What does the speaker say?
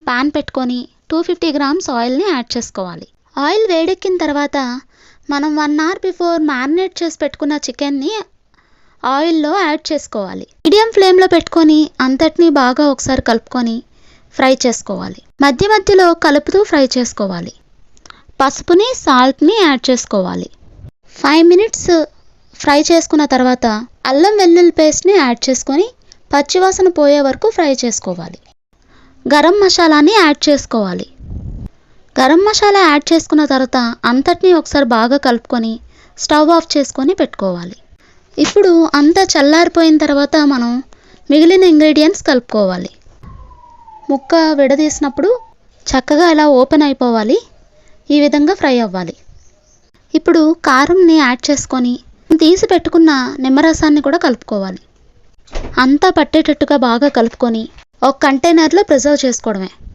Pan పెట్టుకొని 250 grams ఆయిల్ని add చేసుకోవాలి. ఆయిల్ వేడెక్కిన తర్వాత మనం 1 అవర్ బిఫోర్ మ్యారినేట్ చేసి పెట్టుకున్న చికెన్ని ఆయిల్లో యాడ్ చేసుకోవాలి. మీడియం ఫ్లేమ్లో పెట్టుకొని అంతటినీ బాగా ఒకసారి కలుపుకొని ఫ్రై చేసుకోవాలి. మధ్య మధ్యలో కలుపుతూ ఫ్రై చేసుకోవాలి. పసుపుని సాల్ట్ని యాడ్ చేసుకోవాలి. 5 మినిట్స్ ఫ్రై చేసుకున్న తర్వాత అల్లం వెల్లుల్లి పేస్ట్ని యాడ్ చేసుకొని పచ్చివాసన పోయే వరకు ఫ్రై చేసుకోవాలి. గరం మసాలాని యాడ్ చేసుకోవాలి. గరం మసాలా యాడ్ చేసుకున్న తర్వాత అంతటినీ ఒకసారి బాగా కలుపుకొని స్టవ్ ఆఫ్ చేసుకొని పెట్టుకోవాలి. ఇప్పుడు అంతా చల్లారిపోయిన తర్వాత మనం మిగిలిన ఇంగ్రీడియంట్స్ కలుపుకోవాలి. ముక్క విడదీసినప్పుడు చక్కగా ఇలా ఓపెన్ అయిపోవాలి. ఈ విధంగా ఫ్రై అవ్వాలి. ఇప్పుడు కారంని యాడ్ చేసుకొని తీసి పెట్టుకున్న నిమ్మరసాన్ని కూడా కలుపుకోవాలి. అంతా పట్టేటట్టుగా బాగా కలుపుకొని ఒక కంటైనర్లో ప్రిజర్వ్ చేసుకోవడమే.